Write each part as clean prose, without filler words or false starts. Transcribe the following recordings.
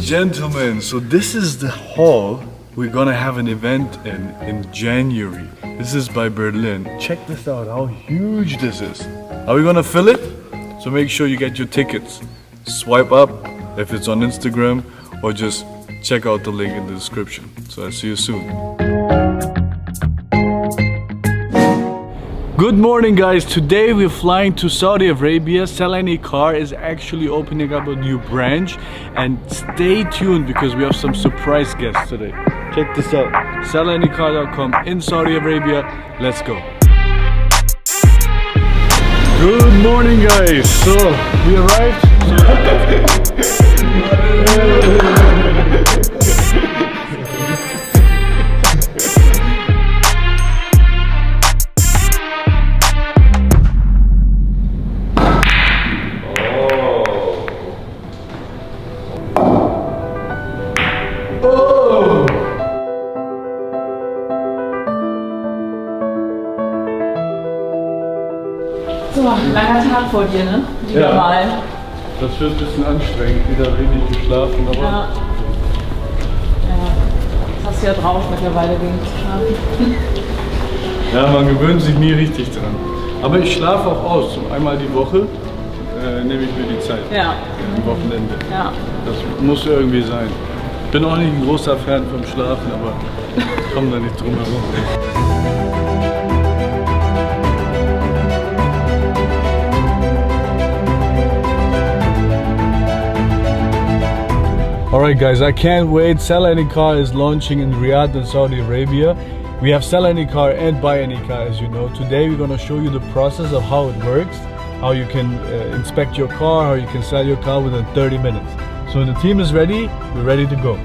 gentlemen, so this is the hall we're gonna have an event in January. This is by Berlin. Check this out, how huge this is. Are we gonna fill it? So make sure you get your tickets. Swipe up if it's on Instagram, or just check out the link in the description. So I'll see you soon. Good morning guys, today we're flying to Saudi Arabia. Sell Any Car is actually opening up a new branch, and stay tuned because we have some surprise guests today. Check this out, sellanycar.com in Saudi Arabia. Let's go. Good morning guys, so we arrived. So, langer Tag vor dir, ne? Wieder mal. Das wird ein bisschen anstrengend, wieder wenig geschlafen, aber... Ja. Das hast du ja drauf mittlerweile, wenig zu schlafen. Ja, man gewöhnt sich nie richtig dran. Aber ich schlafe auch aus, so einmal die Woche nehme ich mir die Zeit. Ja. Am Wochenende. Ja. Das muss irgendwie sein. Ich bin auch nicht ein großer Fan vom Schlafen, aber ich komme da nicht drum herum. Alright guys, I can't wait. Sell Any Car is launching in Riyadh in Saudi Arabia. We have Sell Any Car and Buy Any Car, as you know. Today we're going to show you the process of how it works, how you can inspect your car, how you can sell your car within 30 minutes. So the team is ready, we're ready to go.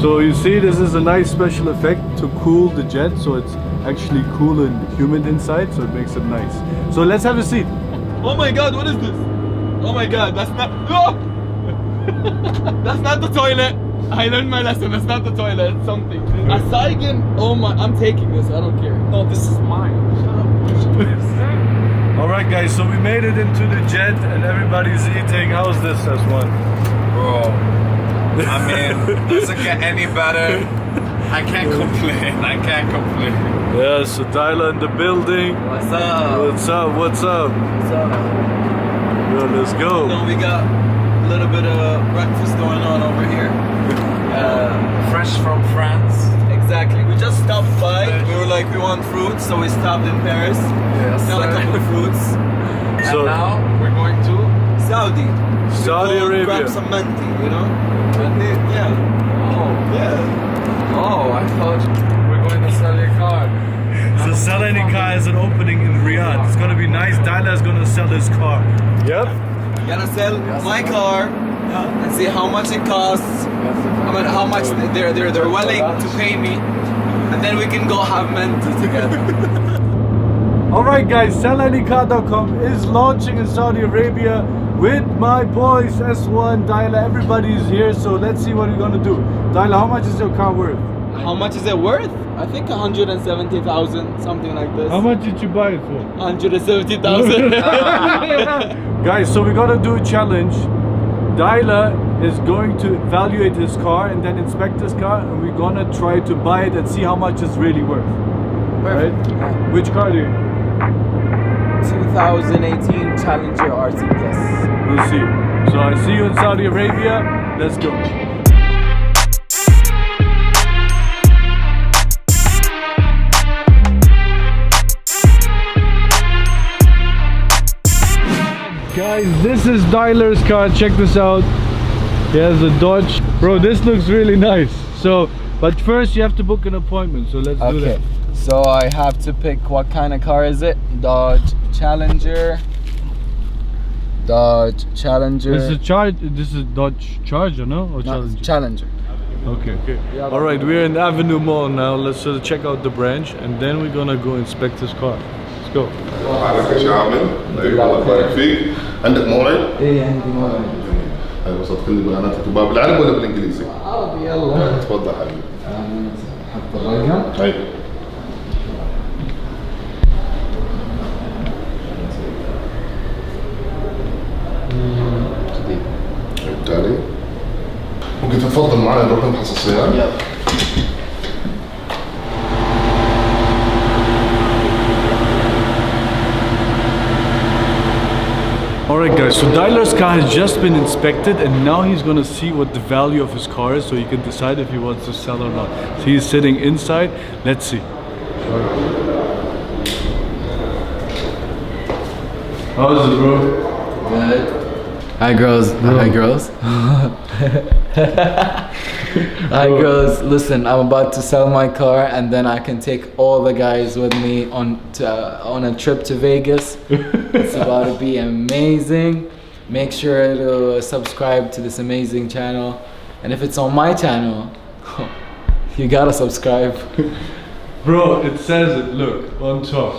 So you see, this is a nice special effect to cool the jet, so it's actually cool and humid inside, so it makes it nice. So let's have a seat. Oh my god, what is this? Oh my god, that's not... Oh! That's not the toilet. I learned my lesson, that's not the toilet, it's something. A Saigon, oh my, I'm taking this, I don't care. No, this is mine. Shut up. Alright guys, so we made it into the jet and everybody's eating. How's this as one? Bro, I mean, doesn't get any better. I can't complain. I can't complain. Yeah, so Dyler in the building. What's up? What's up? What's up? What's up? Yo, let's go. No, we got a little bit of breakfast going on over here. Fresh from France. Exactly. We just stopped by. We were like, we want fruits, so we stopped in Paris. Yes, Got a couple of fruits. So and now we're going to Saudi Arabia. Grab some menti, you know? Menti? Yeah. Oh. Yeah. Oh, I thought we're going to sell your car. So Sell Any Car has an opening in Riyadh. It's gonna be nice. Dyler is gonna sell his car. Yep. Gonna sell my car and see how much it costs. I mean, how much they're willing to pay me, and then we can go have menti together. Alright guys, sellanycar.com is launching in Saudi Arabia with my boys S1, Dyler, everybody's here, so let's see what we're gonna do. Dyler, how much is your car worth? How much is it worth? I think 170,000, something like this. How much did you buy it for? 170,000. Guys, so we're gonna do a challenge. Dyler is going to evaluate his car and then inspect his car, and we're gonna try to buy it and see how much it's really worth. Right? Which car do you? 2018 Challenger RT Plus. We'll see. So I see you in Saudi Arabia. Let's go. Guys, this is Dyler's car. Check this out. He has a Dodge. Bro, this looks really nice. So, but first you have to book an appointment. So let's do that. So I have to pick what kind of car is it? Dodge Challenger. Dodge Challenger. This is Dodge Charger, no? Or Challenger? Challenger. Okay. All right, we're in Avenue Mall now. Let's check out the branch, and then we're gonna go inspect his car. Let's go. Hi, Mr. Shaman. How you doing? عندك موعد؟ ايه عندي موعد. ايوه وصلت كل بياناتك تبغى بالعربي ولا بالانجليزي؟ عربي يلا. تفضل حبيبي. حط الرقم. ايوه. بالتالي ممكن تتفضل معنا نروح نبحث السيارة؟ يلا. Alright guys, so Dyler's car has just been inspected and now he's gonna see what the value of his car is so he can decide if he wants to sell or not. So he's sitting inside, let's see. How is it, bro? Good. Hi girls. Hi girls. Hi girls. Listen, I'm about to sell my car and then I can take all the guys with me on a trip to Vegas. It's about to be amazing. Make sure to subscribe to this amazing channel. And if it's on my channel, you gotta subscribe. Bro, it says it, look, on top.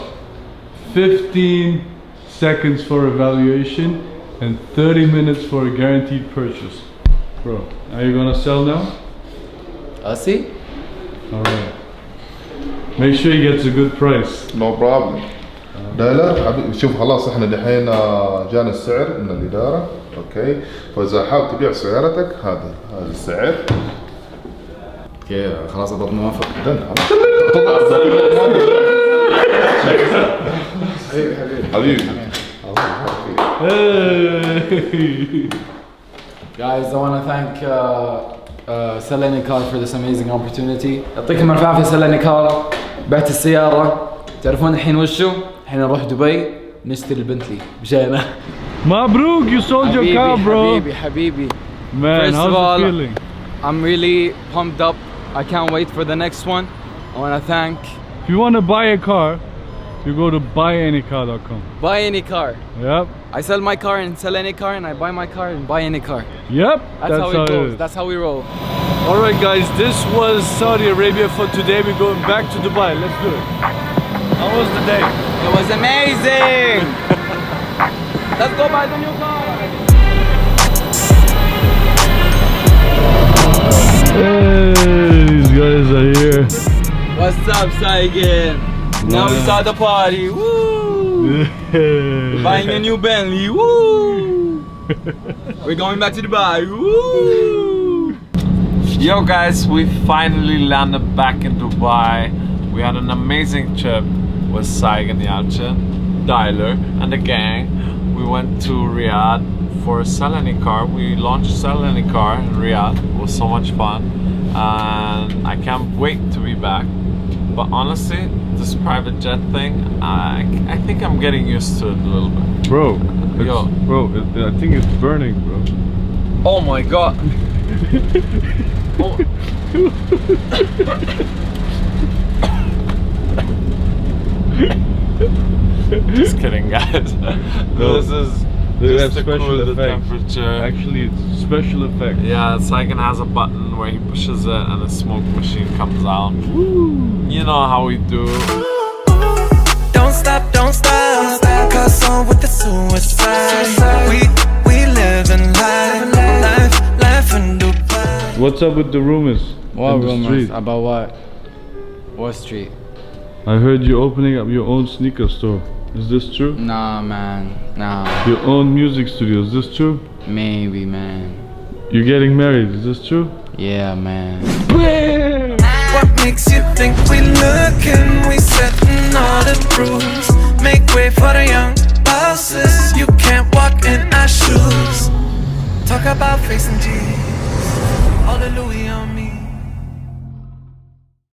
15 seconds for evaluation and 30 minutes for a guaranteed purchase. Bro, are you gonna sell now? I'll see. Alright. Make sure he gets a good price. نو بروبلم. دايلر حبيبي شوف خلاص احنا دحين جانا السعر من الإدارة، اوكي؟ فإذا حابب تبيع سيارتك هذا السعر. اوكي خلاص اضبط موافق. حبيبي. Hey! Guys, I want to thank Selene Car for this amazing opportunity. يعطيكم الف عافية سلاني كار. بعت السيارة. تعرفون الحين وشو؟ الحين نروح دبي نشتري البنتلي بجينا. Mabruk, you sold your car, bro. حبيبي. Man, First how's of all, it feeling? I'm really pumped up. I can't wait for the next one. I want to thank If you want to buy a car, you go to buyanycar.com. Buy Any Car. Yep. I sell my car and sell any car, and I buy my car and buy any car. Yep. That's how it goes. is. That's how we roll. Alright guys, this was Saudi Arabia for today. We're going back to Dubai. Let's do it. How was the day? It was amazing. Let's go buy the new car. Hey, these guys are here. What's up, Saigon? Now we start the party. Woo! Buying a new Bentley. Woo! We're going back to Dubai. Woo! Yo guys, we finally landed back in Dubai. We had an amazing trip with Saigon Yalchin, Dyler and the gang. We went to Riyadh for Selene Car. We launched Selene Car in Riyadh. It was so much fun and I can't wait to be back. But honestly, this private jet thing, I think I'm getting used to it a little bit. Bro, I think it's burning, bro. Oh my god. Oh. Just kidding, guys. No. This is They have just to special cool the effects. temperature. Actually, it's special effect. Yeah, Saigon has a button where he pushes it and the smoke machine comes out. You know how we do. Don't stop, cause on with the suicide. We live in life in Dubai. What's up with the rumors? What in the rumors? street? About what? What street? I heard you opening up your own sneaker store. Is this true? Nah, man. Nah. Your own music studio. Is this true? Maybe, man. You're getting married. Is this true? Yeah, man. What makes you think we looking? We setting all the rules. Make way for the young bosses. You can't walk in our shoes. Talk about facing G's. All the Louis on me.